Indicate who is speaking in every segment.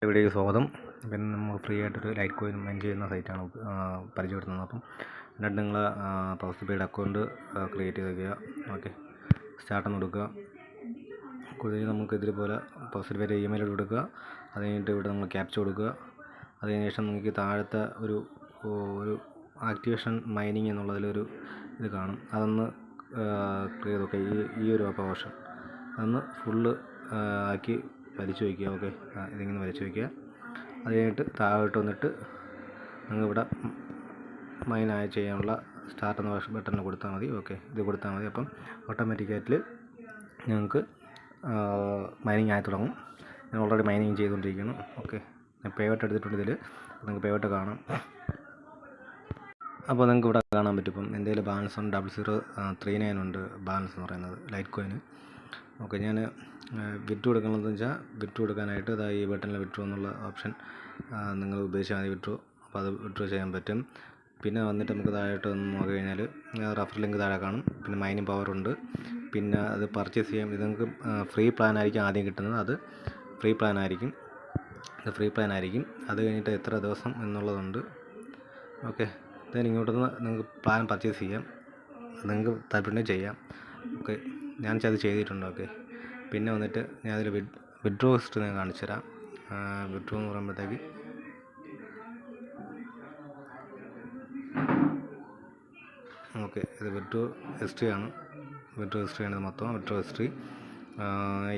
Speaker 1: ഇവിടേക്ക് സ്വാഗതം. അപ്പം നമ്മൾ ഫ്രീ ആയിട്ടൊരു ലൈറ്റ് കോയിൻ മൈൻ ചെയ്യുന്ന സൈറ്റാണ് പരിചയപ്പെടുത്തുന്നത്. അപ്പം എന്നിട്ട് നിങ്ങൾ പോസ്റ്റ്പെയ്ഡ് അക്കൗണ്ട് ക്രിയേറ്റ് ചെയ്ത് വയ്ക്കുക. ഓക്കെ, സ്റ്റാർട്ടെന്ന് കൊടുക്കുക. കൊടുത്ത് നമുക്ക് ഇതേപോലെ പോസ്റ്റ്പെയ്ഡ് ഇമെയിൽ കൊടുക്കുക. അത് കഴിഞ്ഞിട്ട് ഇവിടെ നമ്മൾ ക്യാപ്ച കൊടുക്കുക. അതിന് ശേഷം നിങ്ങൾക്ക് താഴത്തെ ഒരു ആക്ടിവേഷൻ മൈനിങ് എന്നുള്ളതിലൊരു ഇത് കാണും. അതൊന്ന് ക്ലിയർ നോക്കുക. ഈ ഒരു ഓപ്ഷൻ അതൊന്ന് ഫുള്ള് ആക്കി വലിച്ചു വയ്ക്കുക. ഓക്കെ, ഇതിങ്ങനെ വലിച്ചു വയ്ക്കുക. അത് കഴിഞ്ഞിട്ട് താഴോട്ട് വന്നിട്ട് നിങ്ങളിവിടെ മൈനായി ചെയ്യാനുള്ള സ്റ്റാർട്ട് എന്ന ബട്ടൺ കൊടുത്താൽ മതി. ഓക്കെ, ഇത് കൊടുത്താൽ മതി. അപ്പം ഓട്ടോമാറ്റിക്കായിട്ട് നിങ്ങൾക്ക് മൈനിങ് ആയി തുടങ്ങും. ഞാൻ ഓൾറെഡി മൈനിങ് ചെയ്തുകൊണ്ടിരിക്കുകയാണ്. ഓക്കെ, ഞാൻ പേവട്ട് എടുത്തിട്ടുണ്ട്. ഇതിൽ നിങ്ങൾക്ക് പേവട്ട് കാണാം. അപ്പോൾ നിങ്ങൾക്ക് ഇവിടെ കാണാൻ പറ്റും. ഇപ്പം എൻ്റെ ബാലൻസ് ഉണ്ട് 0039 ഉണ്ട് ബാലൻസ് എന്ന് പറയുന്നത് ലൈറ്റ് കോയിന്. ഓക്കെ, ഞാൻ വിഡ്രോ എടുക്കണമെന്ന് വെച്ചാൽ വിഡ്രോ എടുക്കാനായിട്ട് ഈ ബട്ടണിൽ വിഡ്രോ എന്നുള്ള ഓപ്ഷൻ നിങ്ങൾ ഉപയോഗിച്ചാൽ മതി. വിഡ്രോ, അപ്പോൾ അത് വിഡ്രോ ചെയ്യാൻ പറ്റും. പിന്നെ വന്നിട്ട് നമുക്ക് താഴോട്ട് വന്ന് നോക്കി കഴിഞ്ഞാൽ റഫർ ലിങ്ക് താഴെ കാണും. പിന്നെ മൈനിങ് പവർ ഉണ്ട്. പിന്നെ അത് പർച്ചേസ് ചെയ്യാം. ഇത് നിങ്ങൾക്ക് ഫ്രീ പ്ലാൻ ആയിരിക്കും ആദ്യം കിട്ടുന്നത്. അത് ഫ്രീ പ്ലാൻ ആയിരിക്കും. അത് കഴിഞ്ഞിട്ട് എത്ര ദിവസം എന്നുള്ളതുണ്ട്. ഓക്കെ, then ഇങ്ങോട്ടൊന്ന് നിങ്ങൾക്ക് പ്ലാൻ പർച്ചേസ് ചെയ്യാം. നിങ്ങൾക്ക് താല്പര്യം ചെയ്യാം. ഓക്കെ, ഞാൻ അത് ചെയ്തിട്ടുണ്ട്. ഓക്കെ, പിന്നെ വന്നിട്ട് ഞാൻ അതിൽ വിഡ്രോ ഹിസ്റ്ററി ഞാൻ കാണിച്ചു തരാം. വിഡ്രോ എന്ന് പറയുമ്പോഴത്തേക്ക് ഓക്കെ, ഇത് വിഡ്രോ ഹിസ്റ്ററിയാണ്. ഇത് മൊത്തം വിഡ്രോ ഹിസ്റ്ററി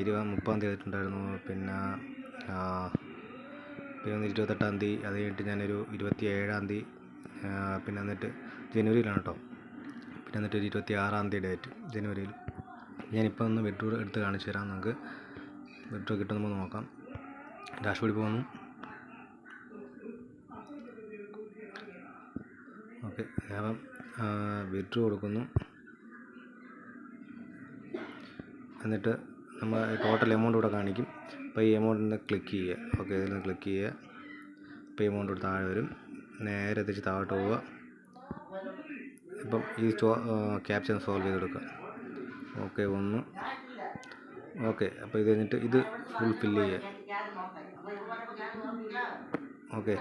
Speaker 1: 30 ചെയ്തിട്ടുണ്ടായിരുന്നു. പിന്നെ 28 അത് കഴിഞ്ഞിട്ട് ഞാനൊരു 27 പിന്നെ എന്നിട്ട് ജനുവരിയിലാണ് കേട്ടോ. പിന്നെ എന്നിട്ട് 26 ഡേറ്റ് ജനുവരിയിൽ. ഞാനിപ്പോൾ ഒന്ന് വിഡ്രോ എടുത്ത് കാണിച്ചു തരാം. നമുക്ക് വിഡ്രോ കിട്ടുമ്പോൾ നോക്കാം. ഡാഷ്ബോർഡിൽ പോകുന്നു. ഓക്കെ, ഞാൻ വിഡ്രോ കൊടുക്കുന്നു. എന്നിട്ട് നമ്മൾ ടോട്ടൽ എമൗണ്ട് ഇവിടെ കാണിക്കും. അപ്പോൾ ഈ എമൗണ്ടിൽ ക്ലിക്ക് ചെയ്യുക. ഓക്കെ, ഇതിൽ നിന്ന് ക്ലിക്ക് ചെയ്യുക. അപ്പോൾ ഈ എമൗണ്ട് താഴെ വരും. നേരെ തിരിച്ച് താഴോട്ട് പോവുക. ഇപ്പം ഈ ക്യാപ്ച സോൾവ് ചെയ്ത് കൊടുക്കുക. ഓക്കെ, ഓക്കെ, അപ്പോൾ ഇത് കഴിഞ്ഞിട്ട് ഇത് ഫുൾ ഫില്ല് ചെയ്യുക. ഓക്കെ,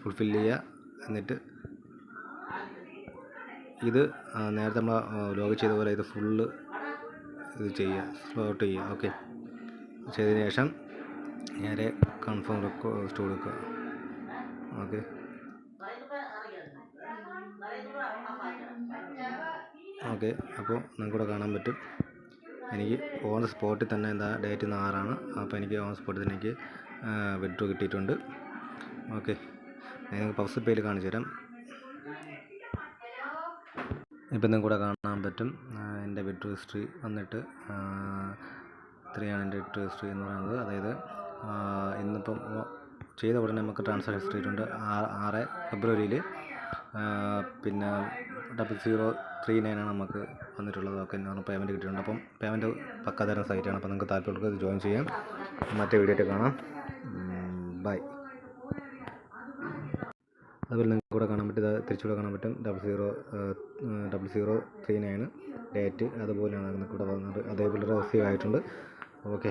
Speaker 1: ഫുൾ ഫില്ല് ചെയ്യുക. എന്നിട്ട് ഇത് നേരത്തെ നമ്മൾ ലോഗ് ചെയ്ത പോലെ ഇത് ഫുള്ള് ഇത് ചെയ്യുക, സ്ലോട്ട് ചെയ്യുക. ഓക്കെ, ചെയ്തതിന് ശേഷം നേരെ കൺഫേം റിക്വസ്റ്റ് കൊടുക്കുക. ഓക്കെ, അപ്പോൾ നിങ്ങൾക്കിവിടെ കാണാൻ പറ്റും. എനിക്ക് ഓൺ സ്പോട്ടിൽ തന്നെ ഡേറ്റ് 6 അപ്പോൾ എനിക്ക് ഓൺ സ്പോട്ടിൽ തന്നെ എനിക്ക് വിഡ്രോ കിട്ടിയിട്ടുണ്ട്. ഓക്കെ, നിങ്ങൾക്ക് പോസ്റ്റ്പെയ്ഡിൽ കാണിച്ചു തരാം. ഇപ്പം നിങ്ങൾക്കിവിടെ കാണാൻ പറ്റും എൻ്റെ വിഡ്രോ ഹിസ്റ്ററി വന്നിട്ട് ഇത്രയാണ് എൻ്റെ വിഡ്രോ ഹിസ്റ്ററി എന്ന് പറയുന്നത്. അതായത് ഇന്നിപ്പം ചെയ്ത ഉടനെ നമുക്ക് ട്രാൻസാക്ഷൻ ഹിസ്റ്ററി ഇട്ടുണ്ട് 6 ഫെബ്രുവരിയിൽ. പിന്നെ 0039 നമുക്ക് വന്നിട്ടുള്ളത്. ഓക്കെ, പേയ്മെൻറ്റ് കിട്ടിയിട്ടുണ്ട്. അപ്പം പേയ്മെൻറ്റ് പക്കാ തരം സൈറ്റാണ്. അപ്പോൾ നിങ്ങൾക്ക് താല്പര്യമുള്ളത് ഇത് ജോയിൻ ചെയ്യാം. മറ്റേ വീഡിയോ ആയിട്ട് കാണാം. ബൈ. അതുപോലെ നിങ്ങൾക്ക് കൂടെ കാണാൻ പറ്റും, തിരിച്ചുകൂടെ കാണാൻ പറ്റും 0039 ഡേറ്റ് അതുപോലെയാണ് നിങ്ങൾക്ക് ഇവിടെ വന്നത്. അതേപോലെ റിസീവ് ആയിട്ടുണ്ട്. ഓക്കെ.